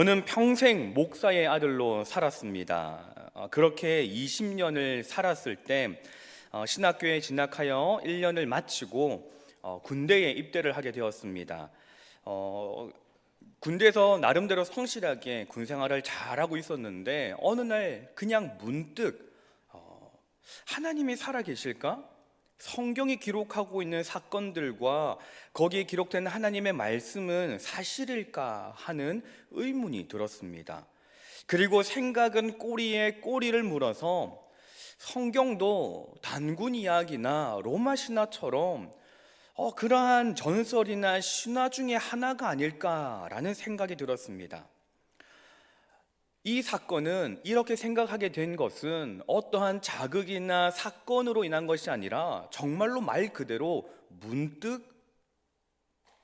저는 평생 목사의 아들로 살았습니다. 그렇게 20년을 살았을 때 신학교에 진학하여 1년을 마치고 군대에 입대를 하게 되었습니다. 군대에서 나름대로 성실하게 군 생활을 잘하고 있었는데 어느 날 그냥 문득 하나님이 살아계실까? 성경이 기록하고 있는 사건들과 거기에 기록된 하나님의 말씀은 사실일까 하는 의문이 들었습니다. 그리고 생각은 꼬리에 꼬리를 물어서 성경도 단군 이야기나 로마 신화처럼 그러한 전설이나 신화 중에 하나가 아닐까라는 생각이 들었습니다. 이 사건은 이렇게 생각하게 된 것은 어떠한 자극이나 사건으로 인한 것이 아니라 정말로 말 그대로 문득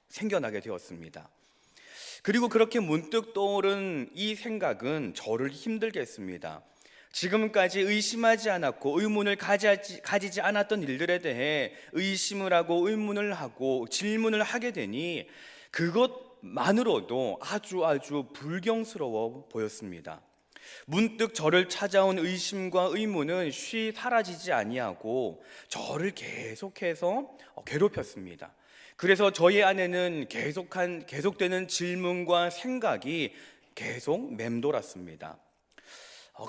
생겨나게 되었습니다. 그리고 그렇게 문득 떠오른 이 생각은 저를 힘들게 했습니다. 지금까지 의심하지 않았고 의문을 가지지 않았던 일들에 대해 의심을 하고 의문을 하고 질문을 하게 되니 그것만으로도 아주 불경스러워 보였습니다. 문득 저를 찾아온 의심과 의문은 쉬 사라지지 아니하고 저를 계속해서 괴롭혔습니다. 그래서 저희 안에는 계속되는 질문과 생각이 계속 맴돌았습니다.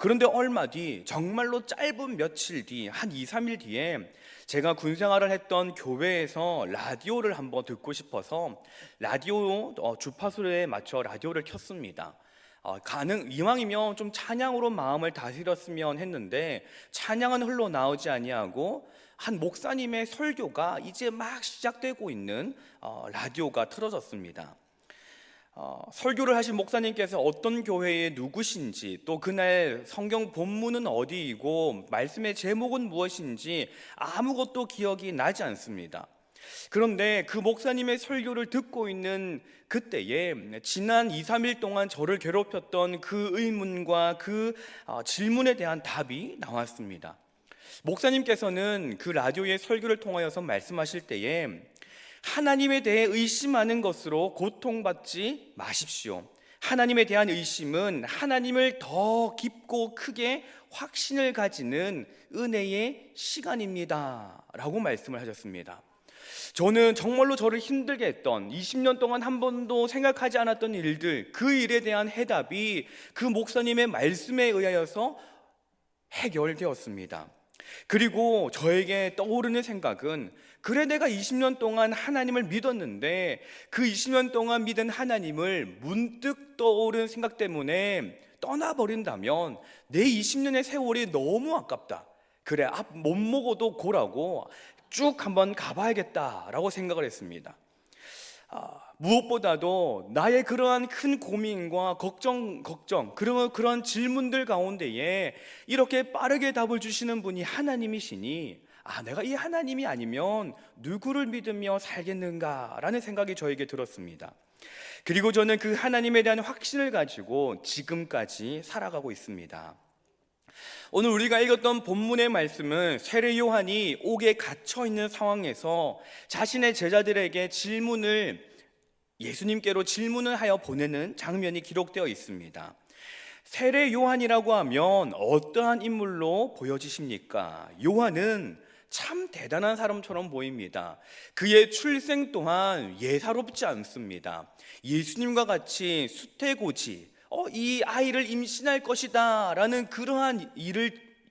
그런데 얼마 뒤, 정말로 짧은 며칠 뒤, 한 2, 3일 뒤에 제가 군생활을 했던 교회에서 라디오를 한번 듣고 싶어서 라디오 주파수에 맞춰 라디오를 켰습니다. 이왕이면 좀 찬양으로 마음을 다스렸으면 했는데 찬양은 흘러나오지 아니하고 한 목사님의 설교가 이제 막 시작되고 있는 라디오가 틀어졌습니다. 설교를 하신 목사님께서 어떤 교회의 누구신지, 또 그날 성경 본문은 어디이고 말씀의 제목은 무엇인지 아무것도 기억이 나지 않습니다. 그런데 그 목사님의 설교를 듣고 있는 그때에 지난 2, 3일 동안 저를 괴롭혔던 그 의문과 그 질문에 대한 답이 나왔습니다. 목사님께서는 그 라디오의 설교를 통하여서 말씀하실 때에 하나님에 대해 의심하는 것으로 고통받지 마십시오. 하나님에 대한 의심은 하나님을 더 깊고 크게 확신을 가지는 은혜의 시간입니다 라고 말씀을 하셨습니다. 저는 정말로 저를 힘들게 했던 20년 동안 한 번도 생각하지 않았던 일들, 그 일에 대한 해답이 그 목사님의 말씀에 의하여서 해결되었습니다. 그리고 저에게 떠오르는 생각은, 그래 내가 20년 동안 하나님을 믿었는데 그 20년 동안 믿은 하나님을 문득 떠오른 생각 때문에 떠나버린다면 내 20년의 세월이 너무 아깝다. 그래, 앞 못 먹어도 고라고 쭉 한번 가봐야겠다라고 생각을 했습니다. 무엇보다도 나의 그러한 큰 고민과 걱정 그런 질문들 가운데에 이렇게 빠르게 답을 주시는 분이 하나님이시니 내가 이 하나님이 아니면 누구를 믿으며 살겠는가라는 생각이 저에게 들었습니다. 그리고 저는 그 하나님에 대한 확신을 가지고 지금까지 살아가고 있습니다. 오늘 우리가 읽었던 본문의 말씀은 세례 요한이 옥에 갇혀 있는 상황에서 자신의 제자들에게 예수님께로 질문을 하여 보내는 장면이 기록되어 있습니다. 세례 요한이라고 하면 어떠한 인물로 보여지십니까? 요한은 참 대단한 사람처럼 보입니다. 그의 출생 또한 예사롭지 않습니다. 예수님과 같이 수태고지, 이 아이를 임신할 것이다 라는 그러한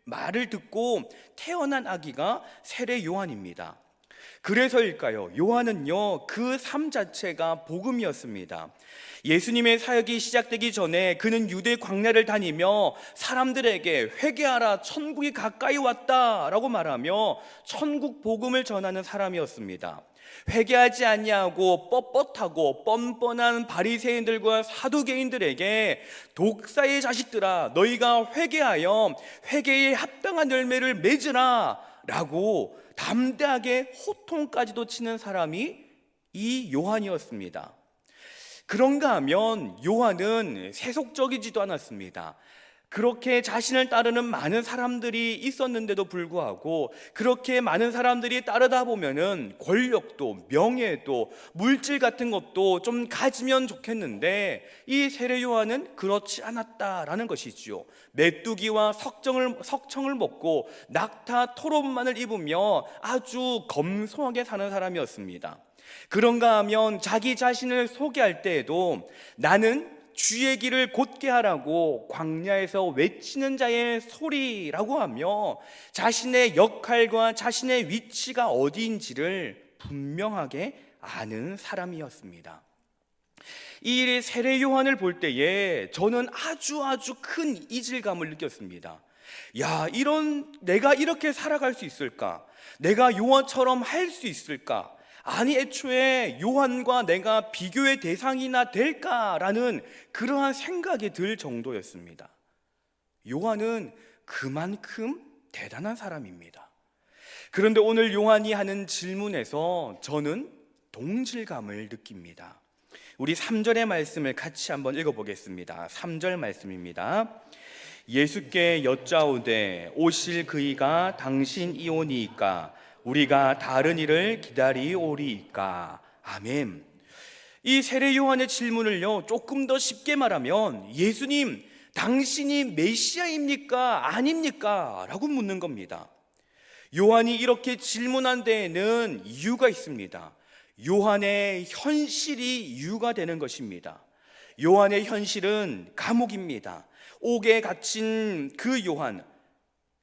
말을 듣고 태어난 아기가 세례 요한입니다. 그래서일까요? 요한은요, 그 삶 자체가 복음이었습니다. 예수님의 사역이 시작되기 전에 그는 유대 광야를 다니며 사람들에게 회개하라, 천국이 가까이 왔다 라고 말하며 천국 복음을 전하는 사람이었습니다. 회개하지 아니하고 뻣뻣하고 뻔뻔한 바리새인들과 사두개인들에게 독사의 자식들아, 너희가 회개하여 회개에 합당한 열매를 맺으라 라고 담대하게 호통까지도 치는 사람이 이 요한이었습니다. 그런가 하면 요한은 세속적이지도 않았습니다. 그렇게 자신을 따르는 많은 사람들이 있었는데도 불구하고 그렇게 많은 사람들이 따르다 보면은 권력도 명예도 물질 같은 것도 좀 가지면 좋겠는데 이 세례 요한은 그렇지 않았다라는 것이지요. 메뚜기와 석청을 먹고 낙타 토롯만을 입으며 아주 검소하게 사는 사람이었습니다. 그런가 하면 자기 자신을 소개할 때에도 나는 주의 길을 곧게 하라고 광야에서 외치는 자의 소리라고 하며 자신의 역할과 자신의 위치가 어디인지를 분명하게 아는 사람이었습니다. 이 세례 요한을 볼 때에 저는 아주 큰 이질감을 느꼈습니다. 야, 내가 이렇게 살아갈 수 있을까? 내가 요한처럼 할 수 있을까? 아니, 애초에 요한과 내가 비교의 대상이나 될까라는 그러한 생각이 들 정도였습니다. 요한은 그만큼 대단한 사람입니다. 그런데 오늘 요한이 하는 질문에서 저는 동질감을 느낍니다. 우리 3절의 말씀을 같이 한번 읽어보겠습니다. 3절 말씀입니다. 예수께 여짜오되 오실 그이가 당신이오니이까 우리가 다른 일을 기다리오리이까. 아멘. 이 세례 요한의 질문을요, 조금 더 쉽게 말하면 예수님, 당신이 메시아입니까? 아닙니까? 라고 묻는 겁니다. 요한이 이렇게 질문한 데에는 이유가 있습니다. 요한의 현실이 이유가 되는 것입니다. 요한의 현실은 감옥입니다. 옥에 갇힌 그 요한,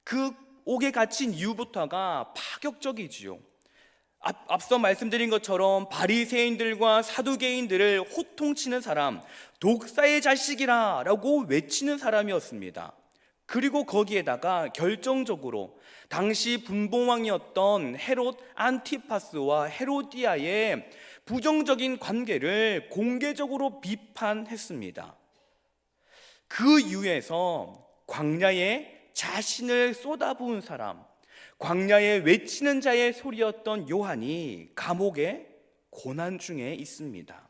그 옥에 갇힌 이유부터가 파격적이지요. 앞서 말씀드린 것처럼 바리새인들과 사두개인들을 호통치는 사람, 독사의 자식이라 라고 외치는 사람이었습니다. 그리고 거기에다가 결정적으로 당시 분봉왕이었던 헤롯 안티파스와 헤로디아의 부정적인 관계를 공개적으로 비판했습니다. 그 이유에서 광야에 자신을 쏟아부은 사람, 광야에 외치는 자의 소리였던 요한이 감옥에 고난 중에 있습니다.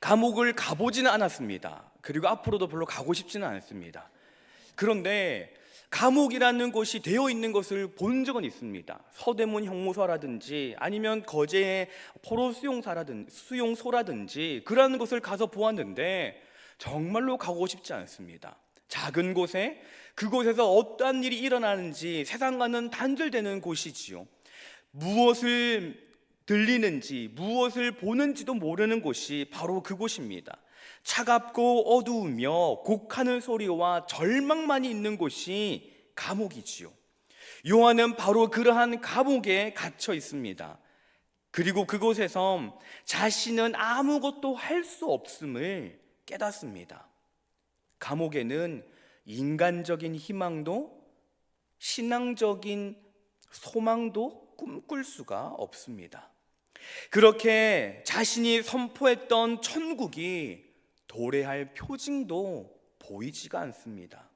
감옥을 가보지는 않았습니다. 그리고 앞으로도 별로 가고 싶지는 않습니다. 그런데 감옥이라는 곳이 되어 있는 것을 본 적은 있습니다. 서대문 형무소라든지 아니면 거제의 포로 수용소라든지 그러한 곳을 가서 보았는데 정말로 가고 싶지 않습니다. 작은 곳에 그곳에서 어떠한 일이 일어나는지 세상과는 단절되는 곳이지요. 무엇을 들리는지 무엇을 보는지도 모르는 곳이 바로 그곳입니다. 차갑고 어두우며 곡하는 소리와 절망만이 있는 곳이 감옥이지요. 요한은 바로 그러한 감옥에 갇혀 있습니다. 그리고 그곳에서 자신은 아무것도 할 수 없음을 깨닫습니다. 감옥에는 인간적인 희망도 신앙적인 소망도 꿈꿀 수가 없습니다. 그렇게 자신이 선포했던 천국이 도래할 표징도 보이지가 않습니다.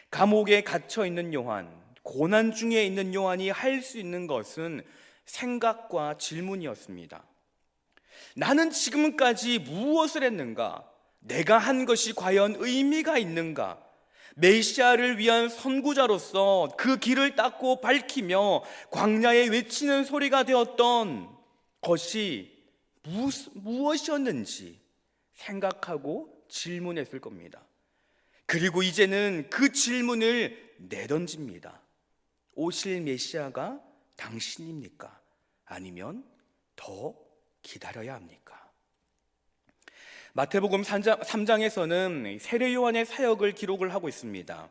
감옥에 갇혀 있는 요한, 고난 중에 있는 요한이 할 수 있는 것은 생각과 질문이었습니다. 나는 지금까지 무엇을 했는가? 내가 한 것이 과연 의미가 있는가? 메시아를 위한 선구자로서 그 길을 닦고 밝히며 광야에 외치는 소리가 되었던 것이 무엇이었는지 생각하고 질문했을 겁니다. 그리고 이제는 그 질문을 내던집니다. 오실 메시아가 당신입니까? 아니면 더 기다려야 합니까? 마태복음 3장에서는 세례 요한의 사역을 기록을 하고 있습니다.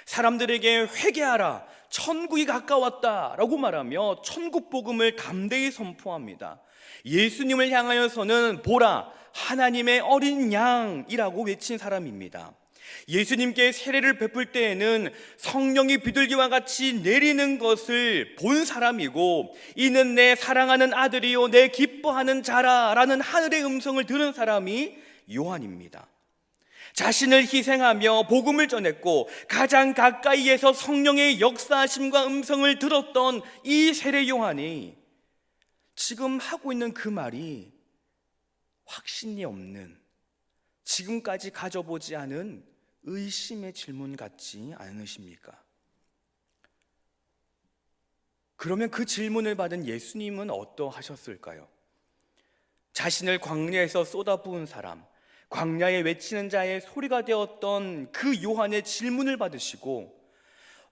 사람들에게 회개하라, 천국이 가까웠다 라고 말하며 천국 복음을 담대히 선포합니다. 예수님을 향하여서는 보라, 하나님의 어린 양이라고 외친 사람입니다. 예수님께 세례를 베풀 때에는 성령이 비둘기와 같이 내리는 것을 본 사람이고, 이는 내 사랑하는 아들이요 내 기뻐하는 자라 라는 하늘의 음성을 들은 사람이 요한입니다. 자신을 희생하며 복음을 전했고 가장 가까이에서 성령의 역사하심과 음성을 들었던 이 세례 요한이 지금 하고 있는 그 말이 확신이 없는, 지금까지 가져보지 않은 의심의 질문 같지 않으십니까? 그러면 그 질문을 받은 예수님은 어떠하셨을까요? 자신을 광야에서 쏟아부은 사람, 광야에 외치는 자의 소리가 되었던 그 요한의 질문을 받으시고,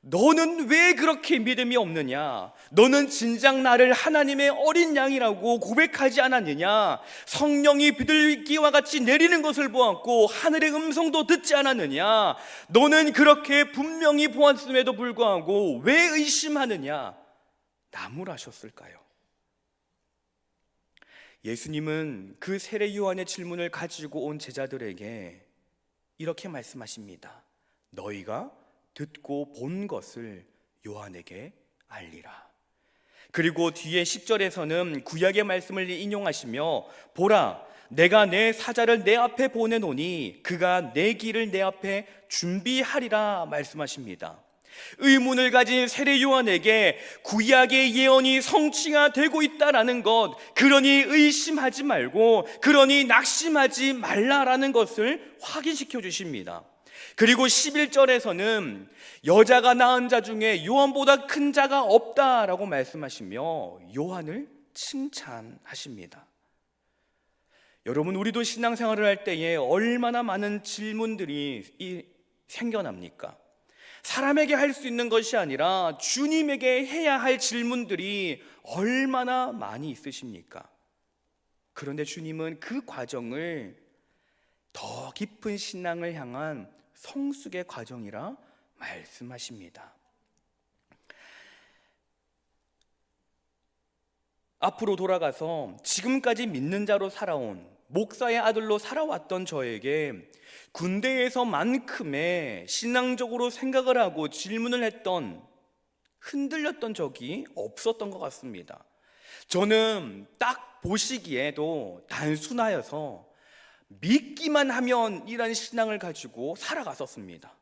너는 왜 그렇게 믿음이 없느냐? 너는 진작 나를 하나님의 어린 양이라고 고백하지 않았느냐? 성령이 비둘기와 같이 내리는 것을 보았고 하늘의 음성도 듣지 않았느냐? 너는 그렇게 분명히 보았음에도 불구하고 왜 의심하느냐? 나무라셨을까요? 예수님은 그 세례 요한의 질문을 가지고 온 제자들에게 이렇게 말씀하십니다. 너희가 듣고 본 것을 요한에게 알리라. 그리고 뒤에 10절에서는 구약의 말씀을 인용하시며, 보라, 내가 내 사자를 내 앞에 보내노니 그가 내 길을 내 앞에 준비하리라 말씀하십니다. 의문을 가진 세례 요한에게 구약의 예언이 성취가 되고 있다라는 것, 그러니 의심하지 말고, 그러니 낙심하지 말라라는 것을 확인시켜 주십니다. 그리고 11절에서는 여자가 낳은 자 중에 요한보다 큰 자가 없다라고 말씀하시며 요한을 칭찬하십니다. 여러분, 우리도 신앙생활을 할 때에 얼마나 많은 질문들이 생겨납니까? 사람에게 할 수 있는 것이 아니라 주님에게 해야 할 질문들이 얼마나 많이 있으십니까? 그런데 주님은 그 과정을 더 깊은 신앙을 향한 성숙의 과정이라 말씀하십니다. 앞으로 돌아가서 지금까지 믿는 자로 살아온, 목사의 아들로 살아왔던 저에게 군대에서만큼의 신앙적으로 생각을 하고 질문을 했던, 흔들렸던 적이 없었던 것 같습니다. 저는 딱 보시기에도 단순하여서 믿기만 하면 이란 신앙을 가지고 살아갔었습니다.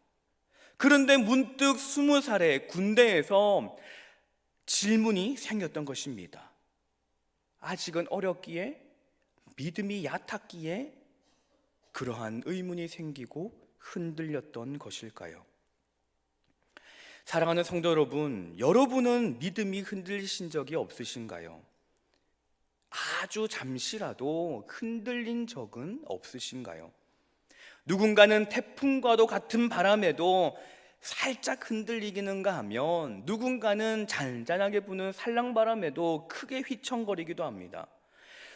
그런데 문득 20살에 군대에서 질문이 생겼던 것입니다. 아직은 어렸기에, 믿음이 얕았기에 그러한 의문이 생기고 흔들렸던 것일까요? 사랑하는 성도 여러분, 여러분은 믿음이 흔들리신 적이 없으신가요? 아주 잠시라도 흔들린 적은 없으신가요? 누군가는 태풍과도 같은 바람에도 살짝 흔들리기는가 하면, 누군가는 잔잔하게 부는 살랑바람에도 크게 휘청거리기도 합니다.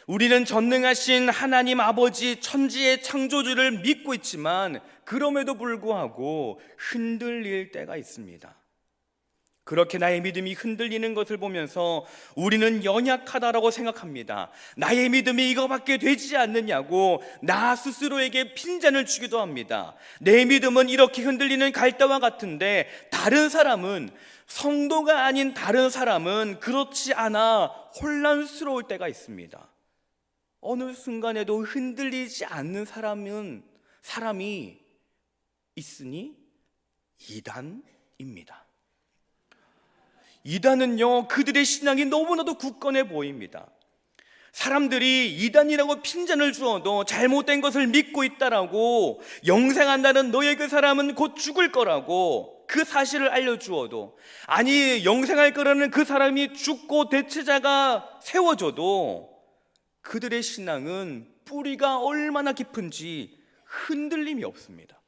우리는 전능하신 하나님 아버지, 천지의 창조주를 믿고 있지만 그럼에도 불구하고 흔들릴 때가 있습니다. 그렇게 나의 믿음이 흔들리는 것을 보면서 우리는 연약하다라고 생각합니다. 나의 믿음이 이거밖에 되지 않느냐고 나 스스로에게 핀잔을 주기도 합니다. 내 믿음은 이렇게 흔들리는 갈대와 같은데 다른 사람은, 성도가 아닌 다른 사람은 그렇지 않아 혼란스러울 때가 있습니다. 어느 순간에도 흔들리지 않는 사람이 있으니 이단입니다. 이단은요, 그들의 신앙이 너무나도 굳건해 보입니다. 사람들이 이단이라고 핀잔을 주어도 잘못된 것을 믿고 있다라고, 영생한다는 너의 그 사람은 곧 죽을 거라고 그 사실을 알려주어도, 아니 영생할 거라는 그 사람이 죽고 대체자가 세워져도 그들의 신앙은 뿌리가 얼마나 깊은지 흔들림이 없습니다.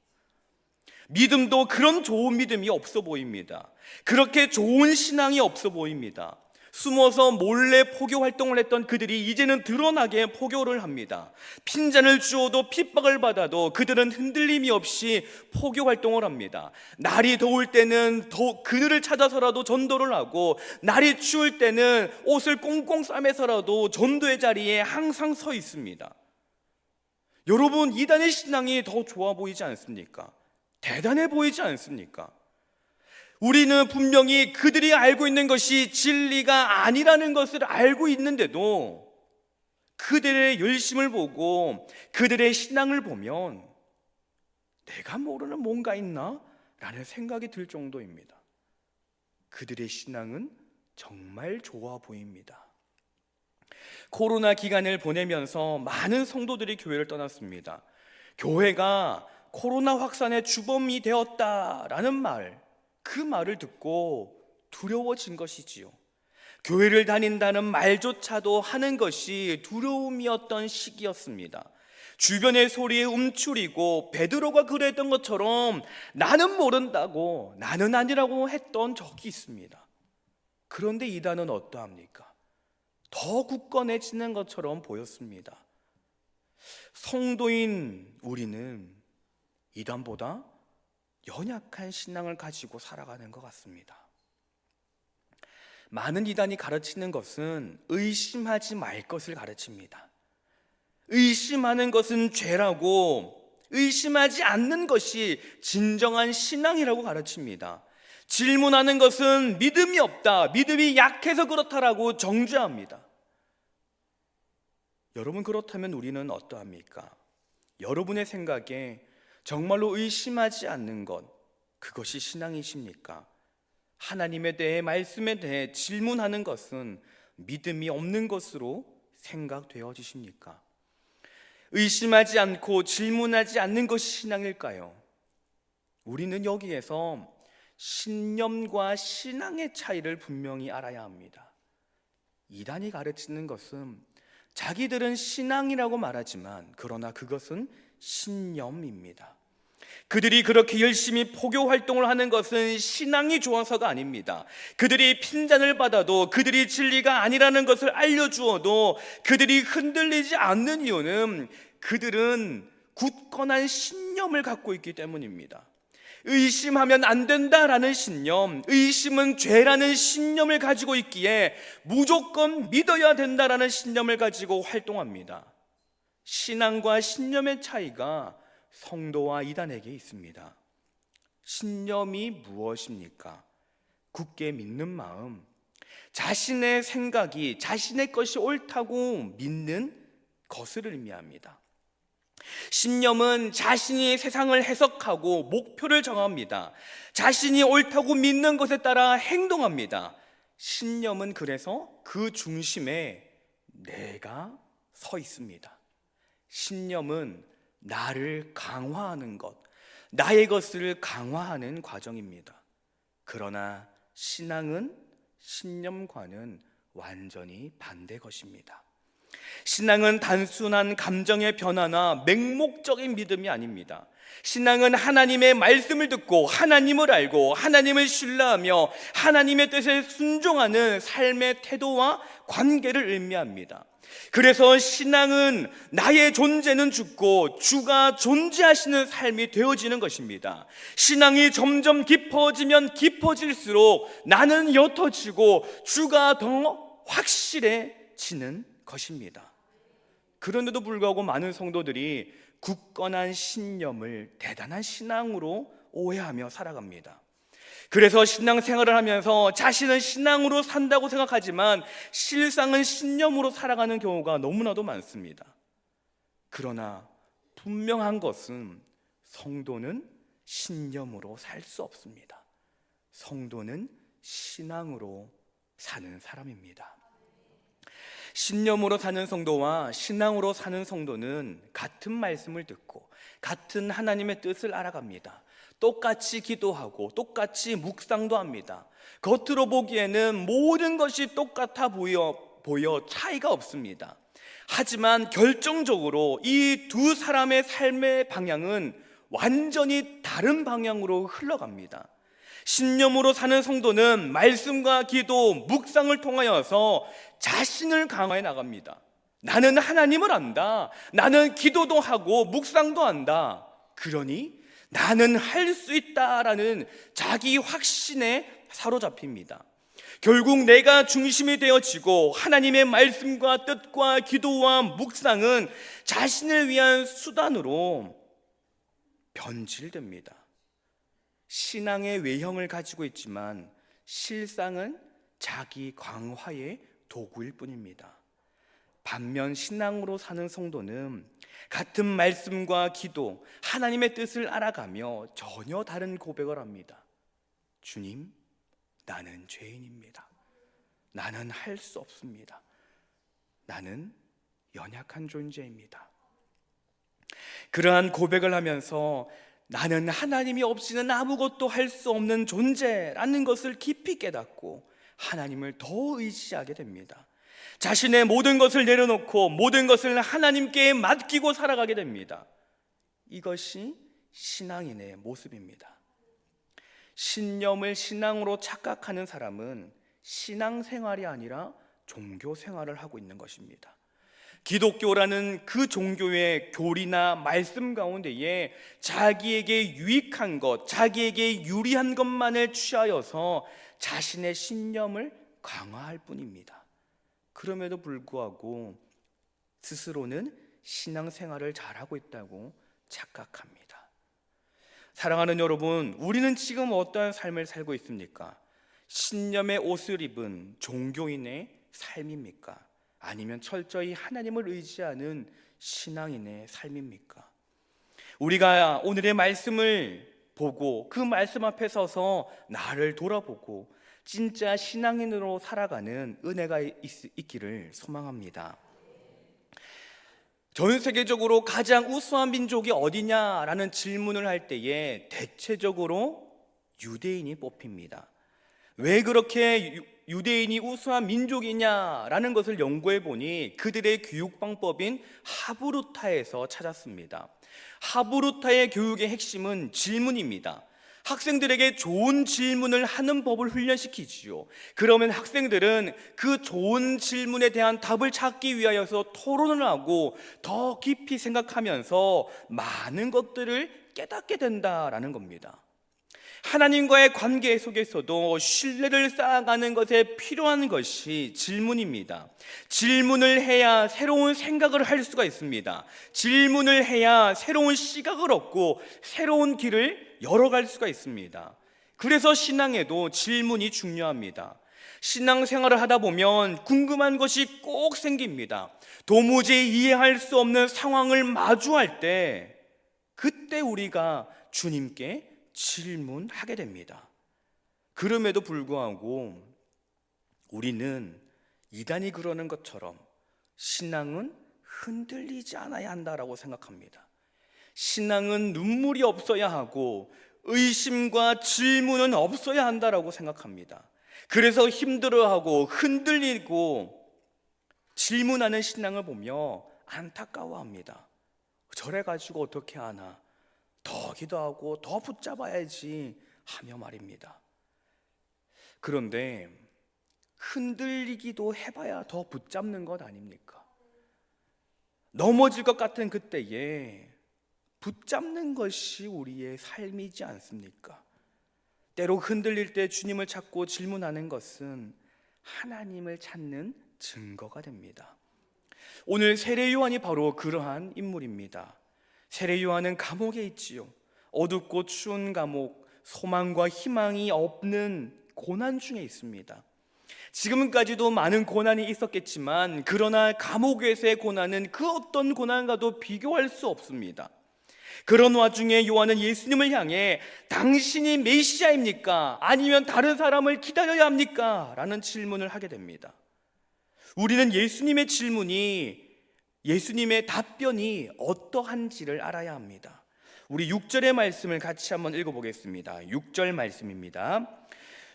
믿음도 그런 좋은 믿음이 없어 보입니다. 그렇게 좋은 신앙이 없어 보입니다. 숨어서 몰래 포교 활동을 했던 그들이 이제는 드러나게 포교를 합니다. 핀잔을 주어도 핍박을 받아도 그들은 흔들림이 없이 포교 활동을 합니다. 날이 더울 때는 그늘을 찾아서라도 전도를 하고, 날이 추울 때는 옷을 꽁꽁 싸매서라도 전도의 자리에 항상 서 있습니다. 여러분, 이단의 신앙이 더 좋아 보이지 않습니까? 대단해 보이지 않습니까? 우리는 분명히 그들이 알고 있는 것이 진리가 아니라는 것을 알고 있는데도 그들의 열심을 보고 그들의 신앙을 보면 내가 모르는 뭔가 있나? 라는 생각이 들 정도입니다. 그들의 신앙은 정말 좋아 보입니다. 코로나 기간을 보내면서 많은 성도들이 교회를 떠났습니다. 교회가 코로나 확산의 주범이 되었다라는 말, 그 말을 듣고 두려워진 것이지요. 교회를 다닌다는 말조차도 하는 것이 두려움이었던 시기였습니다. 주변의 소리에 움츠리고 베드로가 그랬던 것처럼 나는 모른다고, 나는 아니라고 했던 적이 있습니다. 그런데 이단은 어떠합니까? 더 굳건해지는 것처럼 보였습니다. 성도인 우리는 이단보다 연약한 신앙을 가지고 살아가는 것 같습니다. 많은 이단이 가르치는 것은 의심하지 말 것을 가르칩니다. 의심하는 것은 죄라고, 의심하지 않는 것이 진정한 신앙이라고 가르칩니다. 질문하는 것은 믿음이 없다, 믿음이 약해서 그렇다라고 정죄합니다. 여러분, 그렇다면 우리는 어떠합니까? 여러분의 생각에 정말로 의심하지 않는 것, 그것이 신앙이십니까? 하나님에 대해, 말씀에 대해 질문하는 것은 믿음이 없는 것으로 생각되어지십니까? 의심하지 않고 질문하지 않는 것이 신앙일까요? 우리는 여기에서 신념과 신앙의 차이를 분명히 알아야 합니다. 이단이 가르치는 것은 자기들은 신앙이라고 말하지만 그러나 그것은 신념입니다. 그들이 그렇게 열심히 포교 활동을 하는 것은 신앙이 좋아서가 아닙니다. 그들이 핀잔을 받아도, 그들이 진리가 아니라는 것을 알려주어도 그들이 흔들리지 않는 이유는 그들은 굳건한 신념을 갖고 있기 때문입니다. 의심하면 안 된다라는 신념, 의심은 죄라는 신념을 가지고 있기에 무조건 믿어야 된다라는 신념을 가지고 활동합니다. 신앙과 신념의 차이가 성도와 이단에게 있습니다. 신념이 무엇입니까? 굳게 믿는 마음, 자신의 생각이 자신의 것이 옳다고 믿는 것을 의미합니다. 신념은 자신이 세상을 해석하고 목표를 정합니다. 자신이 옳다고 믿는 것에 따라 행동합니다. 신념은 그래서 그 중심에 내가 서 있습니다. 신념은 나를 강화하는 것, 나의 것을 강화하는 과정입니다. 그러나 신앙은 신념과는 완전히 반대 것입니다. 신앙은 단순한 감정의 변화나 맹목적인 믿음이 아닙니다. 신앙은 하나님의 말씀을 듣고 하나님을 알고 하나님을 신뢰하며 하나님의 뜻에 순종하는 삶의 태도와 관계를 의미합니다. 그래서 신앙은 나의 존재는 죽고 주가 존재하시는 삶이 되어지는 것입니다. 신앙이 점점 깊어지면 깊어질수록 나는 옅어지고 주가 더 확실해지는 것입니다. 그런데도 불구하고 많은 성도들이 굳건한 신념을 대단한 신앙으로 오해하며 살아갑니다. 그래서 신앙생활을 하면서 자신은 신앙으로 산다고 생각하지만 실상은 신념으로 살아가는 경우가 너무나도 많습니다. 그러나 분명한 것은 성도는 신념으로 살 수 없습니다. 성도는 신앙으로 사는 사람입니다. 신념으로 사는 성도와 신앙으로 사는 성도는 같은 말씀을 듣고 같은 하나님의 뜻을 알아갑니다. 똑같이 기도하고 똑같이 묵상도 합니다. 겉으로 보기에는 모든 것이 똑같아 보여 차이가 없습니다. 하지만 결정적으로 이 두 사람의 삶의 방향은 완전히 다른 방향으로 흘러갑니다. 신념으로 사는 성도는 말씀과 기도, 묵상을 통하여서 자신을 강화해 나갑니다. 나는 하나님을 안다. 나는 기도도 하고 묵상도 한다. 그러니 나는 할 수 있다라는 자기 확신에 사로잡힙니다. 결국 내가 중심이 되어지고 하나님의 말씀과 뜻과 기도와 묵상은 자신을 위한 수단으로 변질됩니다. 신앙의 외형을 가지고 있지만 실상은 자기 강화의 도구일 뿐입니다. 반면 신앙으로 사는 성도는 같은 말씀과 기도, 하나님의 뜻을 알아가며 전혀 다른 고백을 합니다. 주님, 나는 죄인입니다. 나는 할 수 없습니다. 나는 연약한 존재입니다. 그러한 고백을 하면서 나는 하나님이 없이는 아무것도 할 수 없는 존재라는 것을 깊이 깨닫고 하나님을 더 의지하게 됩니다. 자신의 모든 것을 내려놓고 모든 것을 하나님께 맡기고 살아가게 됩니다. 이것이 신앙인의 모습입니다. 신념을 신앙으로 착각하는 사람은 신앙생활이 아니라 종교생활을 하고 있는 것입니다. 기독교라는 그 종교의 교리나 말씀 가운데에 자기에게 유익한 것, 자기에게 유리한 것만을 취하여서 자신의 신념을 강화할 뿐입니다. 그럼에도 불구하고 스스로는 신앙생활을 잘하고 있다고 착각합니다. 사랑하는 여러분, 우리는 지금 어떠한 삶을 살고 있습니까? 신념의 옷을 입은 종교인의 삶입니까? 아니면 철저히 하나님을 의지하는 신앙인의 삶입니까? 우리가 오늘의 말씀을 보고 그 말씀 앞에 서서 나를 돌아보고 진짜 신앙인으로 살아가는 은혜가 있기를 소망합니다. 전 세계적으로 가장 우수한 민족이 어디냐라는 질문을 할 때에 대체적으로 유대인이 뽑힙니다. 왜 그렇게 유대인이 우수한 민족이냐라는 것을 연구해 보니 그들의 교육 방법인 하브루타에서 찾았습니다. 하브루타의 교육의 핵심은 질문입니다. 학생들에게 좋은 질문을 하는 법을 훈련시키지요. 그러면 학생들은 그 좋은 질문에 대한 답을 찾기 위하여서 토론을 하고 더 깊이 생각하면서 많은 것들을 깨닫게 된다라는 겁니다. 하나님과의 관계 속에서도 신뢰를 쌓아가는 것에 필요한 것이 질문입니다. 질문을 해야 새로운 생각을 할 수가 있습니다. 질문을 해야 새로운 시각을 얻고 새로운 길을 열어갈 수가 있습니다. 그래서 신앙에도 질문이 중요합니다. 신앙생활을 하다 보면 궁금한 것이 꼭 생깁니다. 도무지 이해할 수 없는 상황을 마주할 때 그때 우리가 주님께 질문하게 됩니다. 그럼에도 불구하고 우리는 이단이 그러는 것처럼 신앙은 흔들리지 않아야 한다라고 생각합니다. 신앙은 눈물이 없어야 하고 의심과 질문은 없어야 한다라고 생각합니다. 그래서 힘들어하고 흔들리고 질문하는 신앙을 보며 안타까워합니다. 저래가지고 어떻게 하나, 더 기도하고 더 붙잡아야지 하며 말입니다. 그런데 흔들리기도 해봐야 더 붙잡는 것 아닙니까? 넘어질 것 같은 그때에 붙잡는 것이 우리의 삶이지 않습니까? 때로 흔들릴 때 주님을 찾고 질문하는 것은 하나님을 찾는 증거가 됩니다. 오늘 세례 요한이 바로 그러한 인물입니다. 세례 요한은 감옥에 있지요. 어둡고 추운 감옥, 소망과 희망이 없는 고난 중에 있습니다. 지금까지도 많은 고난이 있었겠지만 그러나 감옥에서의 고난은 그 어떤 고난과도 비교할 수 없습니다. 그런 와중에 요한은 예수님을 향해 당신이 메시아입니까? 아니면 다른 사람을 기다려야 합니까? 라는 질문을 하게 됩니다. 우리는 예수님의 질문이, 예수님의 답변이 어떠한지를 알아야 합니다. 우리 6절의 말씀을 같이 한번 읽어보겠습니다. 6절 말씀입니다.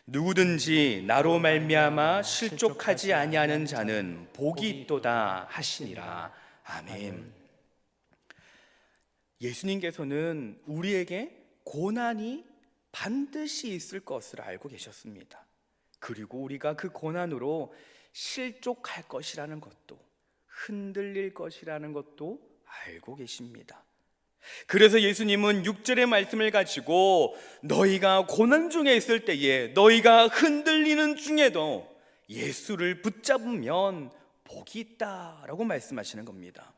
누구든지 나로 말미암아 실족하지 아니하는 자는 복이 있도다 하시니라. 아멘. 예수님께서는 우리에게 고난이 반드시 있을 것을 알고 계셨습니다. 그리고 우리가 그 고난으로 실족할 것이라는 것도, 흔들릴 것이라는 것도 알고 계십니다. 그래서 예수님은 6절의 말씀을 가지고 너희가 고난 중에 있을 때에, 너희가 흔들리는 중에도 예수를 붙잡으면 복이 있다라고 말씀하시는 겁니다.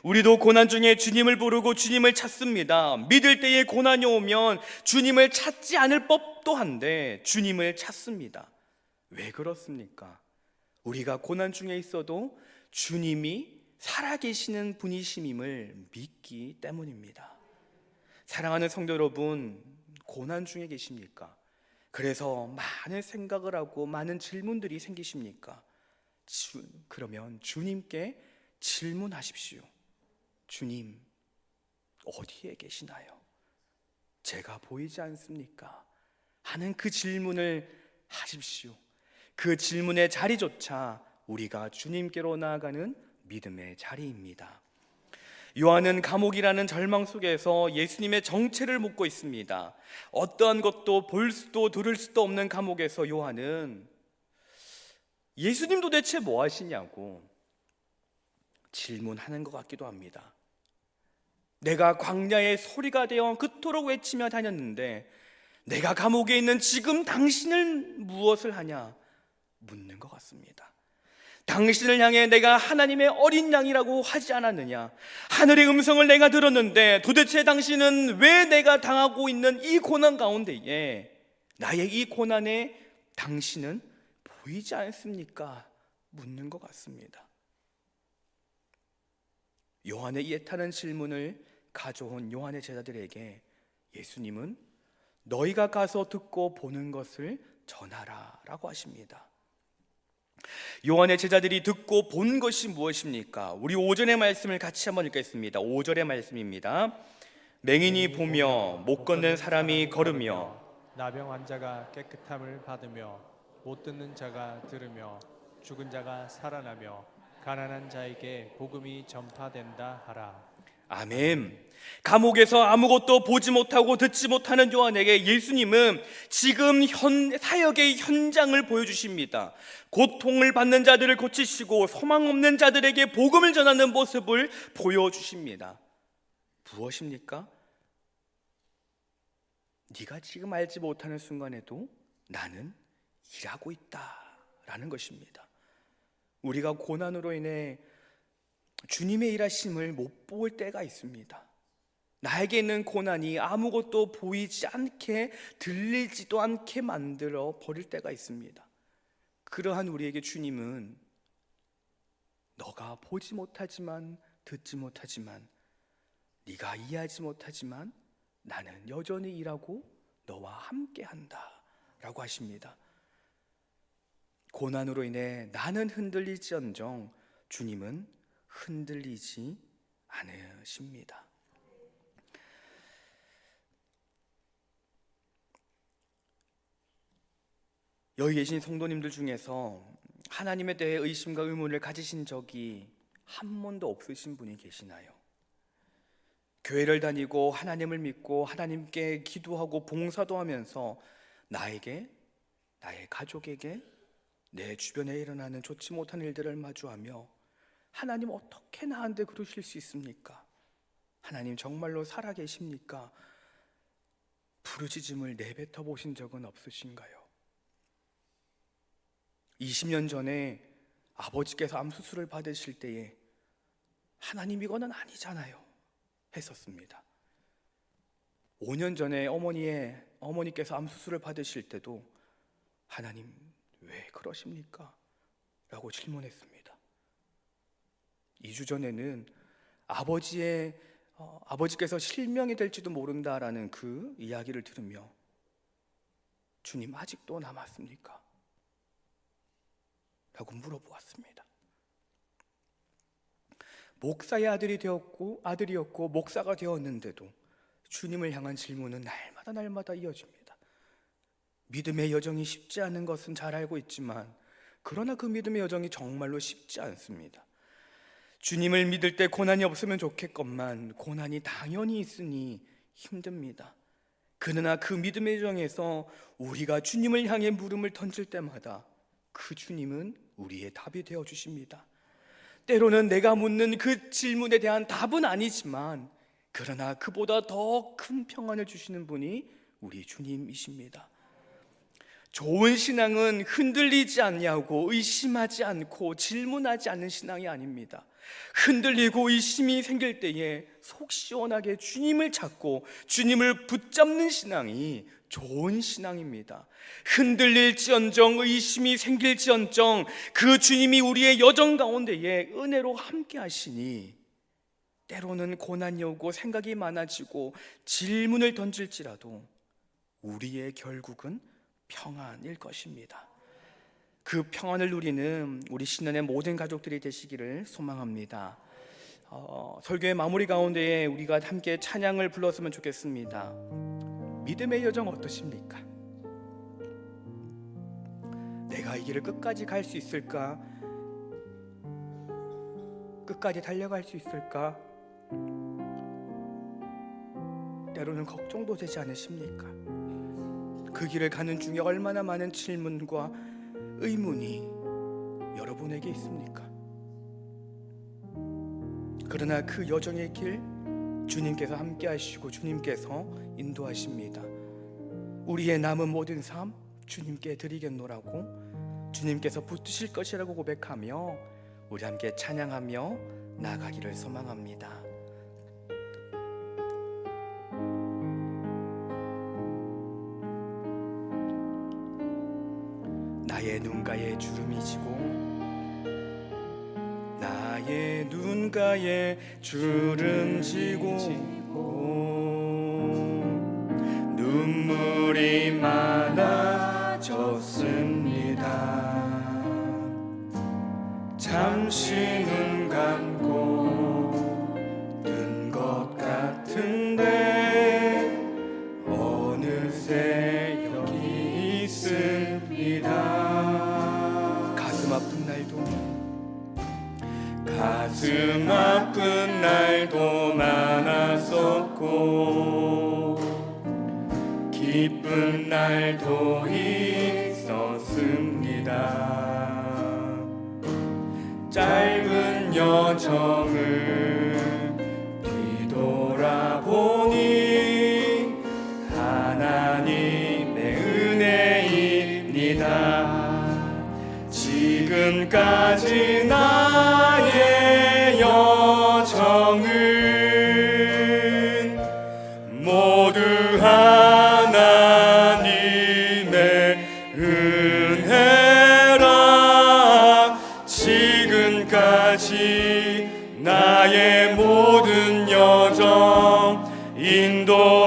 우리도 고난 중에 주님을 부르고 주님을 찾습니다. 믿을 때에 고난이 오면 주님을 찾지 않을 법도 한데 주님을 찾습니다. 왜 그렇습니까? 우리가 고난 중에 있어도 주님이 살아계시는 분이심임을 믿기 때문입니다. 사랑하는 성도 여러분, 고난 중에 계십니까? 그래서 많은 생각을 하고 많은 질문들이 생기십니까? 그러면 주님께 질문하십시오. 주님, 어디에 계시나요? 제가 보이지 않습니까? 하는 그 질문을 하십시오. 그 질문의 자리조차 우리가 주님께로 나아가는 믿음의 자리입니다. 요한은 감옥이라는 절망 속에서 예수님의 정체를 묻고 있습니다. 어떠한 것도 볼 수도 들을 수도 없는 감옥에서 요한은 예수님 도대체 뭐 하시냐고 질문하는 것 같기도 합니다. 내가 광야의 소리가 되어 그토록 외치며 다녔는데 내가 감옥에 있는 지금 당신은 무엇을 하냐 묻는 것 같습니다. 당신을 향해 내가 하나님의 어린 양이라고 하지 않았느냐? 하늘의 음성을 내가 들었는데 도대체 당신은 왜 내가 당하고 있는 이 고난 가운데에 나의 이 고난에 당신은 보이지 않습니까? 묻는 것 같습니다. 요한의 이 애타는 질문을 가져온 요한의 제자들에게 예수님은 너희가 가서 듣고 보는 것을 전하라 라고 하십니다. 요한의 제자들이 듣고 본 것이 무엇입니까? 우리 5절의 말씀을 같이 한번 읽겠습니다. 5절의 말씀입니다. 맹인이 보며 못 걷는 사람이 걸으며 나병 환자가 깨끗함을 받으며 못 듣는 자가 들으며 죽은 자가 살아나며 가난한 자에게 복음이 전파된다 하라. 아멘. 감옥에서 아무것도 보지 못하고 듣지 못하는 요한에게 예수님은 지금 사역의 현장을 보여주십니다. 고통을 받는 자들을 고치시고 소망 없는 자들에게 복음을 전하는 모습을 보여주십니다. 무엇입니까? 네가 지금 알지 못하는 순간에도 나는 일하고 있다라는 것입니다. 우리가 고난으로 인해 주님의 일하심을 못 볼 때가 있습니다. 나에게 있는 고난이 아무것도 보이지 않게 들리지도 않게 만들어 버릴 때가 있습니다. 그러한 우리에게 주님은 너가 보지 못하지만 듣지 못하지만 네가 이해하지 못하지만 나는 여전히 일하고 너와 함께한다 라고 하십니다. 고난으로 인해 나는 흔들리지언정 주님은 흔들리지 않으십니다. 여기 계신 성도님들 중에서 하나님에 대해 의심과 의문을 가지신 적이 한 번도 없으신 분이 계시나요? 교회를 다니고 하나님을 믿고 하나님께 기도하고 봉사도 하면서 나에게, 나의 가족에게, 내 주변에 일어나는 좋지 못한 일들을 마주하며 하나님 어떻게 나한테 그러실 수 있습니까? 하나님 정말로 살아계십니까? 부르짖음을 내뱉어 보신 적은 없으신가요? 20년 전에 아버지께서 암 수술을 받으실 때에 하나님 이거는 아니잖아요 했었습니다. 5년 전에 어머니께서 암 수술을 받으실 때도 하나님 왜 그러십니까? 라고 질문했습니다. 2주 전에는 아버지께서 실명이 될지도 모른다라는 그 이야기를 들으며 주님 아직도 남았습니까? 라고 물어보았습니다. 목사의 아들이었고 목사가 되었는데도 주님을 향한 질문은 날마다 이어집니다. 믿음의 여정이 쉽지 않은 것은 잘 알고 있지만 그러나 그 믿음의 여정이 정말로 쉽지 않습니다. 주님을 믿을 때 고난이 없으면 좋겠건만 고난이 당연히 있으니 힘듭니다. 그러나 그 믿음의 여정에서 우리가 주님을 향해 물음을 던질 때마다 그 주님은 우리의 답이 되어 주십니다. 때로는 내가 묻는 그 질문에 대한 답은 아니지만 그러나 그보다 더 큰 평안을 주시는 분이 우리 주님이십니다. 좋은 신앙은 흔들리지 않냐고 의심하지 않고 질문하지 않는 신앙이 아닙니다. 흔들리고 의심이 생길 때에 속 시원하게 주님을 찾고 주님을 붙잡는 신앙이 좋은 신앙입니다. 흔들릴지언정 의심이 생길지언정 그 주님이 우리의 여정 가운데에 은혜로 함께 하시니 때로는 고난이 오고 생각이 많아지고 질문을 던질지라도 우리의 결국은 평안일 것입니다. 그 평안을 누리는 우리 신년의 모든 가족들이 되시기를 소망합니다. 설교의 마무리 가운데에 우리가 함께 찬양을 불렀으면 좋겠습니다. 믿음의 여정 어떠십니까? 내가 이 길을 끝까지 갈 수 있을까? 끝까지 달려갈 수 있을까? 때로는 걱정도 되지 않으십니까? 그 길을 가는 중에 얼마나 많은 질문과 의문이 여러분에게 있습니까? 그러나 그 여정의 길 주님께서 함께 하시고 주님께서 인도하십니다. 우리의 남은 모든 삶 주님께 드리겠노라고 주님께서 붙드실 것이라고 고백하며 우리 함께 찬양하며 나아가기를 소망합니다. 나의 눈가에 주름이 지고 나의 눈가에 주름 지고 눈물이 많아졌습니다. 잠시 눈 감고 뜬 것 같은데 어느새 여기 있습니다. 가슴 아픈 날도 많았었고 기쁜 날도 있었습니다. 짧은 여정을 뒤돌아보니 하나님의 은혜입니다. 지금까지 나의 여정은 모두 하나님의 은혜라. 지금까지 나의 모든 여정 인도하셨네.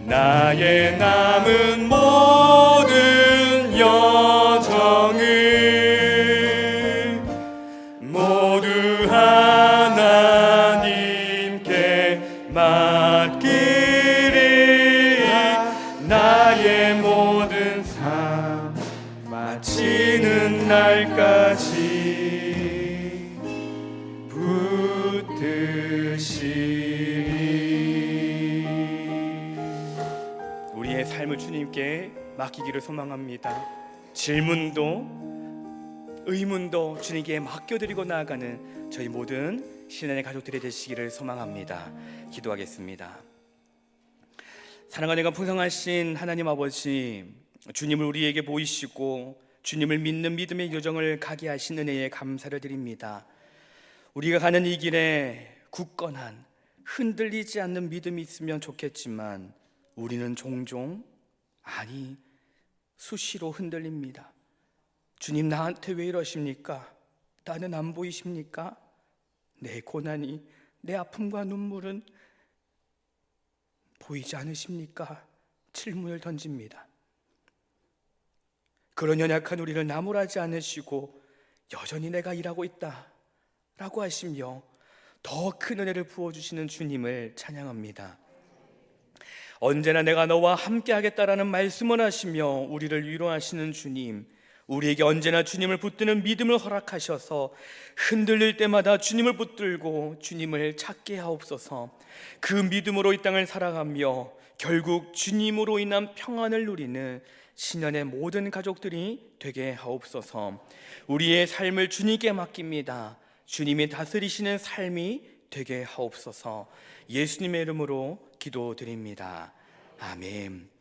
나의 남은 모든 여정을 모두 하나님께 맡기리. 나의 모든 삶 마치는 날까지 붙드시리. 우리의 삶을 주님께 맡기기를 소망합니다. 질문도 의문도 주님께 맡겨드리고 나아가는 저희 모든 신앙의 가족들이 되시기를 소망합니다. 기도하겠습니다. 사랑하는 풍성하신 하나님 아버지, 주님을 우리에게 보이시고 주님을 믿는 믿음의 여정을 가게 하신 은혜에 감사를 드립니다. 우리가 가는 이 길에 굳건한 흔들리지 않는 믿음이 있으면 좋겠지만 우리는 종종, 아니 수시로 흔들립니다. 주님, 나한테 왜 이러십니까? 나는 안 보이십니까? 내 고난이, 내 아픔과 눈물은 보이지 않으십니까? 질문을 던집니다. 그런 연약한 우리를 나무라지 않으시고 여전히 내가 일하고 있다 라고 하시며 더 큰 은혜를 부어주시는 주님을 찬양합니다. 언제나 내가 너와 함께 하겠다라는 말씀을 하시며 우리를 위로하시는 주님, 우리에게 언제나 주님을 붙드는 믿음을 허락하셔서 흔들릴 때마다 주님을 붙들고 주님을 찾게 하옵소서. 그 믿음으로 이 땅을 살아가며 결국 주님으로 인한 평안을 누리는 신년의 모든 가족들이 되게 하옵소서. 우리의 삶을 주님께 맡깁니다. 주님이 다스리시는 삶이 되게 하옵소서. 예수님의 이름으로 기도드립니다. 아멘.